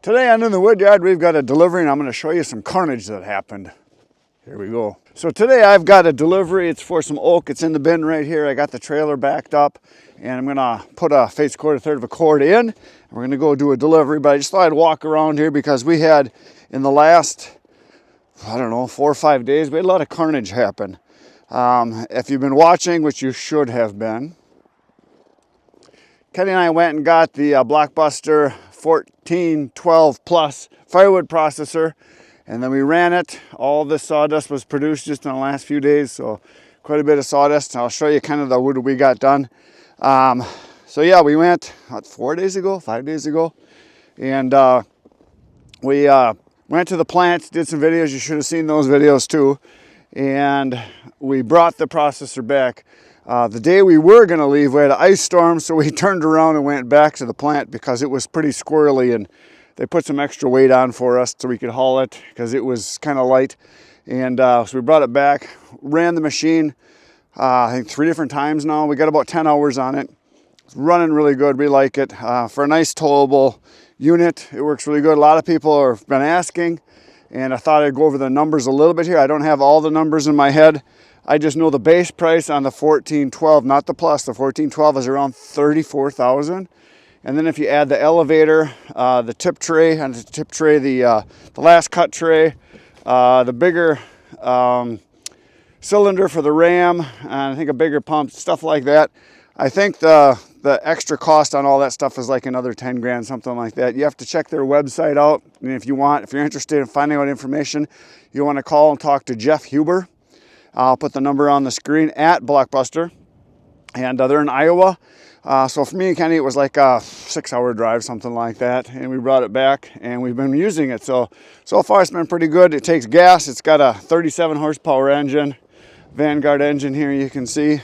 Today on In the Wood Yard, we've got a delivery and I'm going to show you some carnage that happened. Here we go. So today I've got a delivery. It's for some oak. It's in the bin right here. I got the trailer backed up and I'm going to put a face cord, a third of a cord in. And we're going to go do a delivery, but I just thought I'd walk around here because we had in the last, I don't know, 4 or 5 days, we had a lot of carnage happen. If you've been watching, which you should have been, Kenny and I went and got the BLOCKBUSTER 1412 plus firewood processor, and then we ran it. All this sawdust was produced just in the last few days, so quite a bit of sawdust. I'll show you kind of the wood we got done. So yeah, we went 5 days ago, and we went to the plant, did some videos. You should have seen those videos too. And we brought the processor back. The day we were going to leave, we had an ice storm, so we turned around and went back to the plant because it was pretty squirrely, and they put some extra weight on for us so we could haul it because it was kind of light. And so we brought it back, ran the machine, I think 3 different times now. We got about 10 hours on it. It's running really good. We like it. For a nice towable unit, it works really good. A lot of people have been asking, and I thought I'd go over the numbers a little bit here. I don't have all the numbers in my head. I just know the base price on the 1412, not the plus. The 1412 is around $34,000. And then if you add the elevator, the tip tray, the last cut tray, the bigger cylinder for the ram, and I think a bigger pump, stuff like that, I think the extra cost on all that stuff is like another 10 grand, something like that. You have to check their website out. And if you're interested in finding out information, you want to call and talk to Jeff Huber. I'll put the number on the screen at BLOCKBUSTER, and they're in Iowa. So for me and Kenny, it was like a 6-hour drive, something like that, and we brought it back and we've been using it. So far it's been pretty good. It takes gas. It's got a 37 horsepower engine, Vanguard engine here, you can see.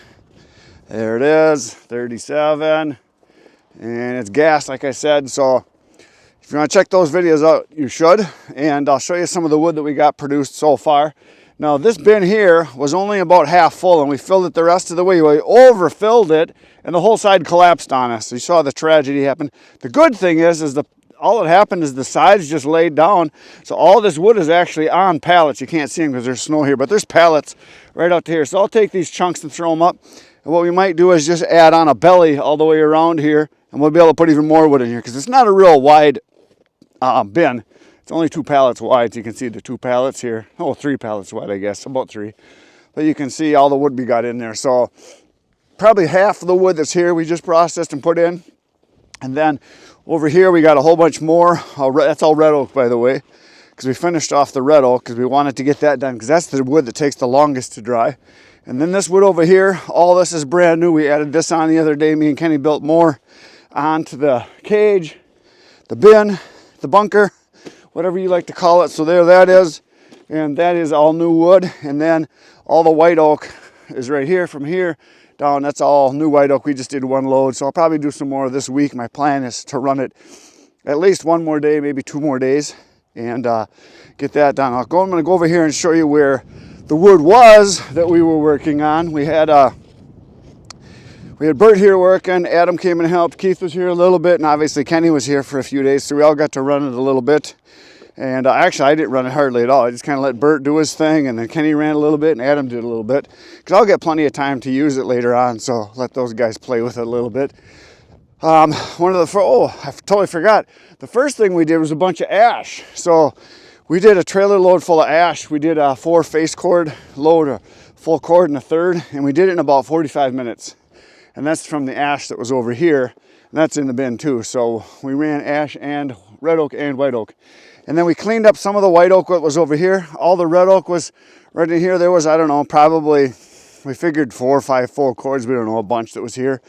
There it is, 37, and it's gas, like I said. So if you want to check those videos out, you should, and I'll show you some of the wood that we got produced so far. Now this bin here was only about half full, and we filled it the rest of the way. We overfilled it and the whole side collapsed on us. You saw the tragedy happen. The good thing is all that happened is the sides just laid down. So all this wood is actually on pallets. You can't see them because there's snow here, but there's pallets right out to here. So I'll take these chunks and throw them up. And what we might do is just add on a belly all the way around here, and we'll be able to put even more wood in here because it's not a real wide bin. It's only 2 pallets wide, so you can see the 2 pallets here. Oh, 3 pallets wide, I guess, about 3. But you can see all the wood we got in there. So probably half of the wood that's here we just processed and put in. And then over here we got a whole bunch more. That's all red oak, by the way, because we finished off the red oak because we wanted to get that done because that's the wood that takes the longest to dry. And then this wood over here, all this is brand new. We added this on the other day. Me and Kenny built more onto the cage, the bin, the bunker, whatever you like to call it. So there that is, and that is all new wood. And then all the white oak is right here. From here down, that's all new white oak. We just did 1 load, so I'll probably do some more this week. My plan is to run it at least 1 more day, maybe 2 more days, and get that done. I'm going to go over here and show you where the wood was that we were working on. We had Bert here working, Adam came and helped, Keith was here a little bit, and obviously Kenny was here for a few days, so we all got to run it a little bit. And actually I didn't run it hardly at all. I just kind of let Bert do his thing, and then Kenny ran a little bit and Adam did a little bit, because I'll get plenty of time to use it later on, so let those guys play with it a little bit. I totally forgot. The first thing we did was a bunch of ash. So we did a trailer load full of ash. We did a 4 face cord load, a full cord and a third, and we did it in about 45 minutes. And that's from the ash that was over here, and that's in the bin too. So we ran ash and red oak and white oak. And then we cleaned up some of the white oak that was over here. All the red oak was right in here. There was, I don't know, probably, we figured 4 or 5 full cords. We don't know, a bunch that was here.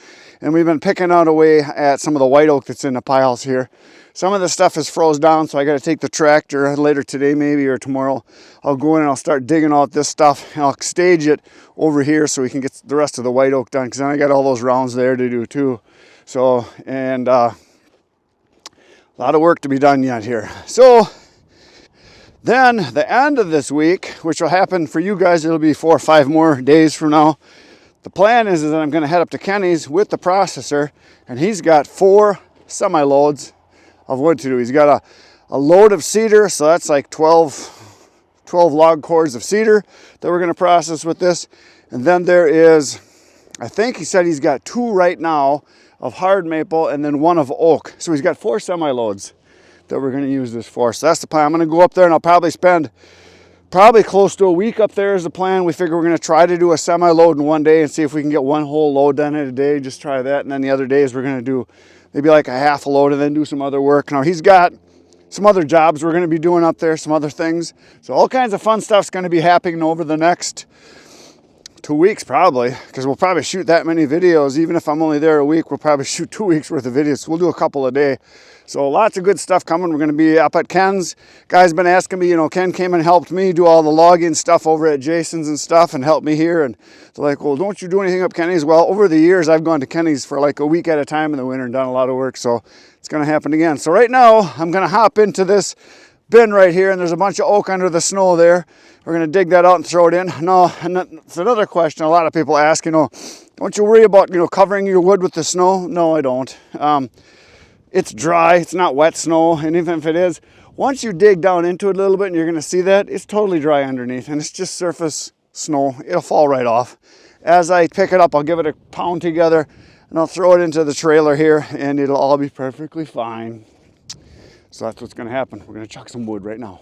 And we've been picking out away at some of the white oak that's in the piles here. Some of the stuff is froze down, so I got to take the tractor later today maybe, or tomorrow. I'll go in and I'll start digging out this stuff, and I'll stage it over here so we can get the rest of the white oak done, because then I got all those rounds there to do too. So, and a lot of work to be done yet here. So then the end of this week, which will happen for you guys, it'll be 4 or 5 more days from now. The plan is that I'm going to head up to Kenny's with the processor, and he's got 4 semi-loads of wood to do. He's got a load of cedar, so that's like 12 log cords of cedar that we're going to process with this. And then there is, I think he said he's got 2 right now of hard maple and then 1 of oak. So he's got 4 semi-loads that we're going to use this for. So that's the plan. I'm going to go up there and I'll probably spend close to a week up there is the plan. We figure we're going to try to do a semi-load in one day and see if we can get 1 whole load done in a day. Just try that. And then the other days we're going to do maybe like a half a load and then do some other work. Now he's got some other jobs we're going to be doing up there, some other things. So all kinds of fun stuff's going to be happening over the next 2 weeks probably, because we'll probably shoot that many videos. Even if I'm only there a week, we'll probably shoot 2 weeks worth of videos. So we'll do a couple a day. So lots of good stuff coming. We're going to be up at Ken's. Guys been asking me, you know, Ken came and helped me do all the logging stuff over at Jason's and stuff and helped me here. And they're like, well, don't you do anything up Kenny's? Well, over the years, I've gone to Kenny's for like a week at a time in the winter and done a lot of work. So it's going to happen again. So right now, I'm going to hop into this bin right here, and there's a bunch of oak under the snow there. We're going to dig that out and throw it in. No, and that's another question a lot of people ask, you know, don't you worry about, you know, covering your wood with the snow? No, I don't. It's dry, it's not wet snow, and even if it is, once you dig down into it a little bit and you're going to see that, it's totally dry underneath, and it's just surface snow. It'll fall right off. As I pick it up, I'll give it a pound together, and I'll throw it into the trailer here, and it'll all be perfectly fine. So that's what's going to happen. We're going to chuck some wood right now.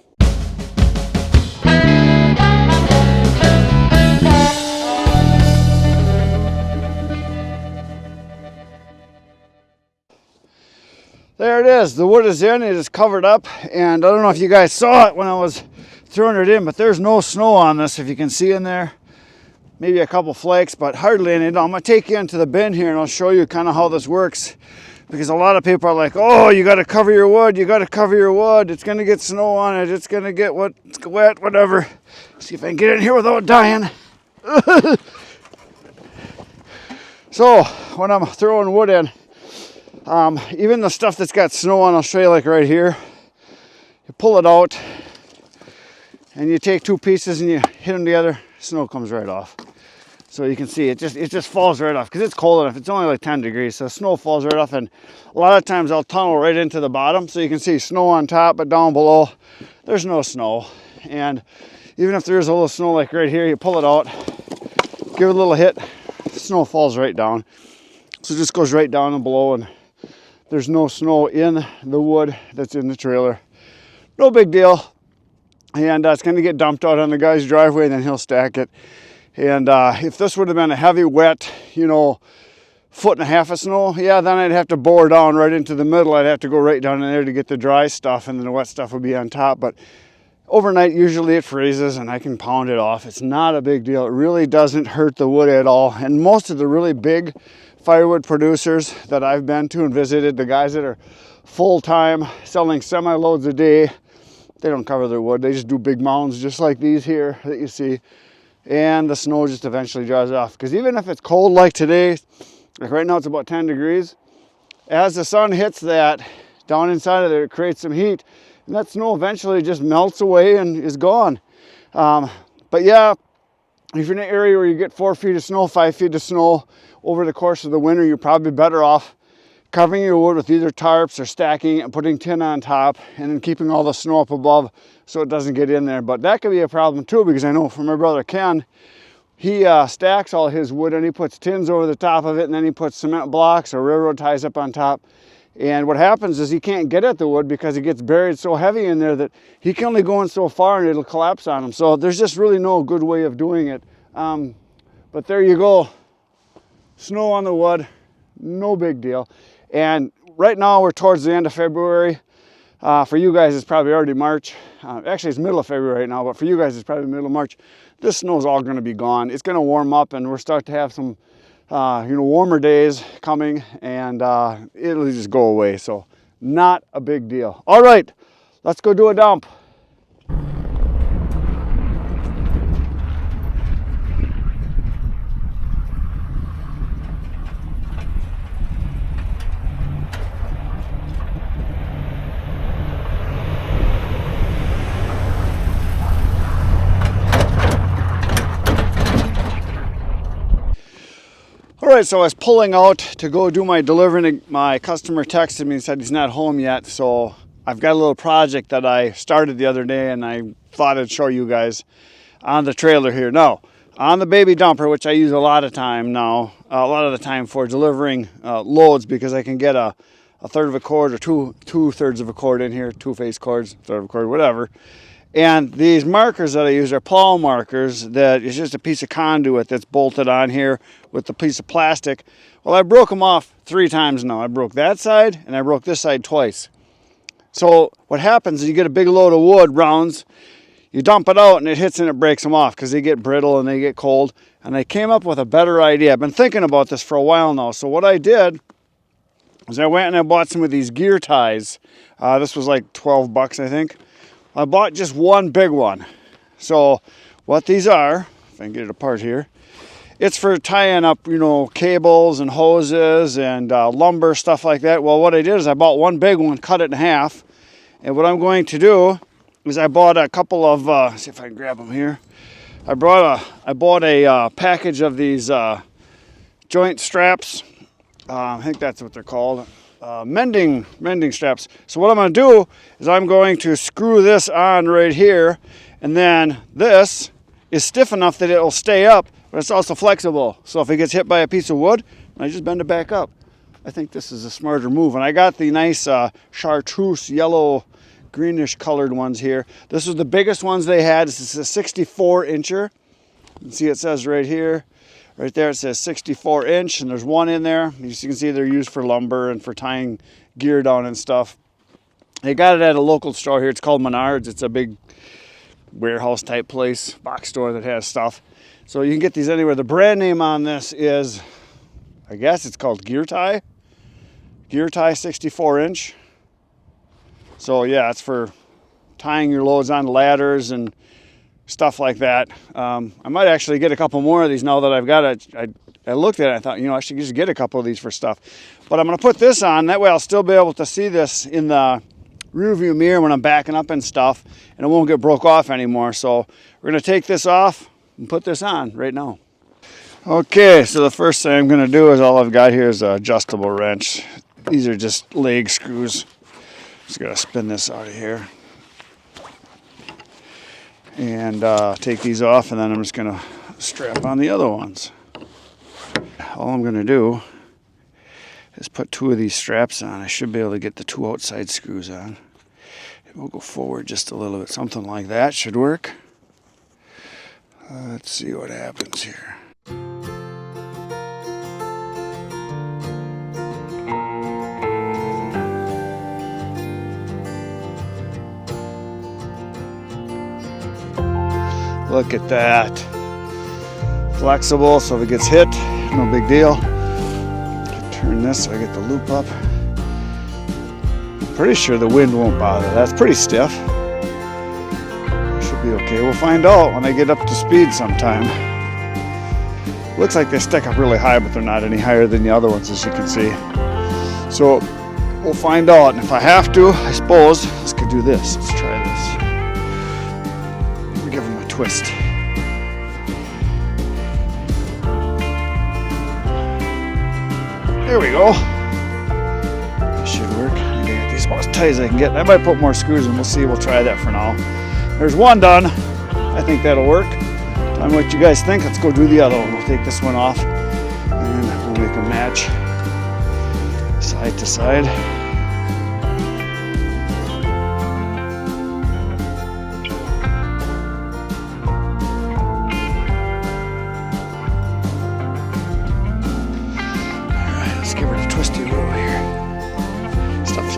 There it is. The wood is in. It is covered up. And I don't know if you guys saw it when I was throwing it in, but there's no snow on this, if you can see in there. Maybe a couple flakes, but hardly any. I'm going to take you into the bin here and I'll show you kind of how this works. Because a lot of people are like, oh, you got to cover your wood. You got to cover your wood. It's going to get snow on it. It's going to get wet, whatever. See if I can get in here without dying. So when I'm throwing wood in, even the stuff that's got snow on, I'll show you like right here. You pull it out and you take 2 pieces and you hit them together, snow comes right off. So you can see it just falls right off because it's cold enough. It's only like 10 degrees, so snow falls right off. And a lot of times I'll tunnel right into the bottom so you can see snow on top, but down below there's no snow. And even if there's a little snow like right here, you pull it out, give it a little hit, snow falls right down. So it just goes right down and below, and there's no snow in the wood that's in the trailer. No big deal. And it's going to get dumped out on the guy's driveway, and then he'll stack it. And if this would have been a heavy, wet, you know, 1.5 feet of snow, yeah, then I'd have to bore down right into the middle. I'd have to go right down in there to get the dry stuff, and then the wet stuff would be on top. But overnight, usually it freezes, and I can pound it off. It's not a big deal. It really doesn't hurt the wood at all. And most of the really big firewood producers that I've been to and visited, the guys that are full-time selling semi-loads a day, they don't cover their wood. They just do big mounds just like these here that you see. And the snow just eventually dries off. Because even if it's cold like today, like right now it's about 10 degrees, as the sun hits that, down inside of there, it creates some heat. And that snow eventually just melts away and is gone. But yeah, if you're in an area where you get 4 feet of snow, 5 feet of snow over the course of the winter, you're probably better off covering your wood with either tarps or stacking and putting tin on top and then keeping all the snow up above so it doesn't get in there. But that could be a problem too, because I know from my brother Ken, he stacks all his wood and he puts tins over the top of it, and then he puts cement blocks or railroad ties up on top. And what happens is he can't get at the wood because it gets buried so heavy in there that he can only go in so far and it'll collapse on him. So there's just really no good way of doing it. But there you go. Snow on the wood, no big deal. And right now we're towards the end of February. For you guys, it's probably already March. Actually, it's middle of February right now, but for you guys, it's probably middle of March. This snow's all going to be gone. It's going to warm up, and we're starting to have some, warmer days coming, and it'll just go away. So, not a big deal. All right, let's go do a dump. All right, so I was pulling out to go do my delivery. My customer texted me and said he's not home yet, so I've got a little project that I started the other day, and I thought I'd show you guys on the trailer here. Now, on the baby dumper, which I use a lot of time now, a lot of the time for delivering loads, because I can get a third of a cord or two thirds of a cord in here, 2-phase cords, third of a cord, whatever. And these markers that I use are plow markers that is just a piece of conduit that's bolted on here with a piece of plastic. Well, I broke them off 3 times now. I broke that side and I broke this side twice. So what happens is you get a big load of wood rounds, you dump it out and it hits and it breaks them off because they get brittle and they get cold. And I came up with a better idea. I've been thinking about this for a while now. So what I did is I went and I bought some of these gear ties. This was like 12 bucks, I think. I bought just one big one. So what these are, if I can get it apart here, it's for tying up, you know, cables and hoses and lumber, stuff like that. Well, what I did is I bought one big one, cut it in half. And what I'm going to do is I bought a couple of, see if I can grab them here. I bought a package of these joint straps. I think that's what they're called. Mending straps. So what I'm going to do is I'm going to screw this on right here, and then this is stiff enough that it'll stay up, but it's also flexible. So if it gets hit by a piece of wood, I just bend it back up. I think this is a smarter move. And I got the nice chartreuse yellow greenish colored ones here. This was the biggest ones they had. This is a 64 incher. You can see it says right here. Right there it says 64 inch, and there's one in there. As you can see, they're used for lumber and for tying gear down and stuff. They got it at a local store here. It's called Menards. It's a big warehouse type place, box store that has stuff. So you can get these anywhere. The brand name on this is, I guess it's called Gear Tie. Gear Tie 64 inch. So yeah, it's for tying your loads on ladders and stuff like that. I might actually get a couple more of these now that I've got it. I looked at it, I thought, you know, I should just get a couple of these for stuff. But I'm going to put this on. That way I'll still be able to see this in the rear view mirror when I'm backing up and stuff, and it won't get broke off anymore. So we're going to take this off and put this on right now. Okay, so the first thing I'm going to do is all I've got here is an adjustable wrench. These are just leg screws. Just got to spin this out of here. And take these off, and then I'm just going to strap on the other ones. All I'm going to do is put 2 of these straps on. I should be able to get the 2 outside screws on. We'll go forward just a little bit. Something like that should work. Let's see what happens here. Look at that. Flexible, so if it gets hit, no big deal. Turn this so I get the loop up. Pretty sure the wind won't bother. That's pretty stiff. Should be okay. We'll find out when I get up to speed sometime. Looks like they stick up really high, but they're not any higher than the other ones, as you can see. So we'll find out. And if I have to, I suppose, let's go do this. Let's try this. We'll give them a twist. There we go. This should work. I'm gonna get these about as tight as I can get. I might put more screws in. We'll see. We'll try that for now. There's one done. I think that'll work. Tell me what you guys think. Let's go do the other one. We'll take this one off and we'll make a match side to side.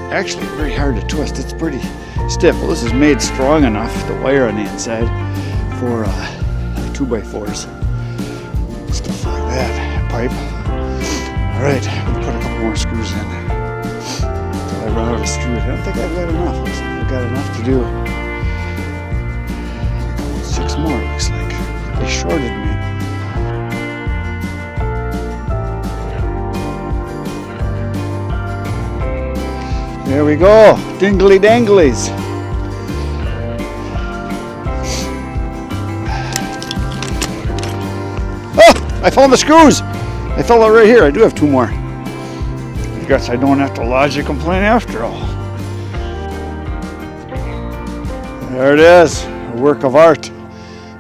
Actually very hard to twist. It's pretty stiff. Well, this is made strong enough, the wire on the inside, for 2x4s. Stuff like that. Pipe. Alright, I'm going to put a couple more screws in until I run out of screws. I don't think I've got enough. Looks like I've got enough to do 6 more, looks like. They shorted me. There we go, dingly danglies. Oh, I found the screws. They fell out right here. I do have 2 more. I guess I don't have to lodge a complaint after all. There it is, a work of art.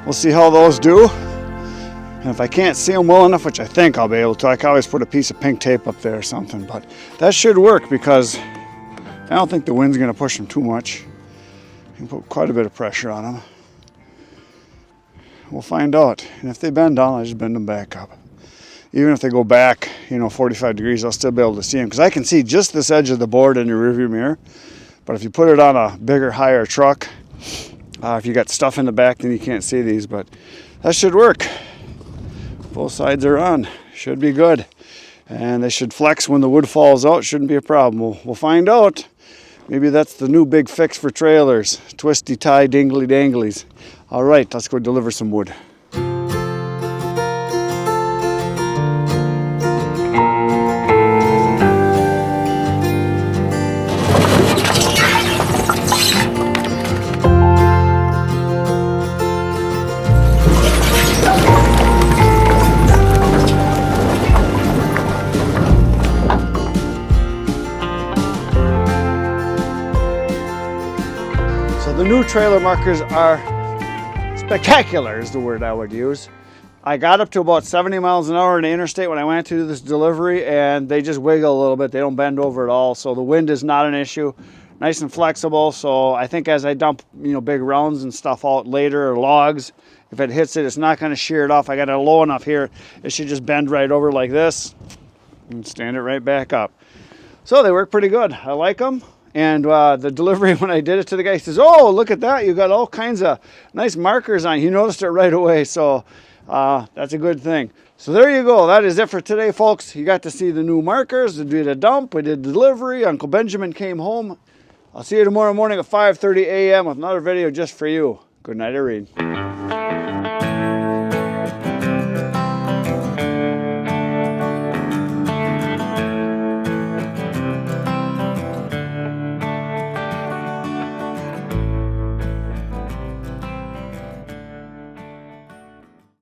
We'll see how those do. And if I can't see them well enough, which I think I'll be able to, I can always put a piece of pink tape up there or something. But that should work because I don't think the wind's going to push them too much. You can put quite a bit of pressure on them. We'll find out. And if they bend down, I just bend them back up. Even if they go back, 45 degrees, I'll still be able to see them because I can see just this edge of the board in your rearview mirror. But if you put it on a bigger, higher truck, if you got stuff in the back, then you can't see these. But that should work. Both sides are on. Should be good. And they should flex when the wood falls out. Shouldn't be a problem. We'll find out. Maybe that's the new big fix for trailers. Twisty tie dingly danglies. All right, let's go deliver some wood. The new trailer markers are spectacular is the word I would use. I got up to about 70 miles an hour in the interstate when I went to do this delivery, and they just wiggle a little bit. They don't bend over at all, so the wind is not an issue. Nice and flexible, so I think as I dump big rounds and stuff out later, or logs, if it hits it, it's not going to shear it off. I got it low enough here, it should just bend right over like this and stand it right back up. So they work pretty good. I like them. And the delivery, when I did it to the guy, he says, "Oh, look at that. You got all kinds of nice markers on." He noticed it right away. So that's a good thing. So there you go. That is it for today, folks. You got to see the new markers. We did a dump. We did delivery. Uncle Benjamin came home. I'll see you tomorrow morning at 5:30 a.m. with another video just for you. Good night, Irene.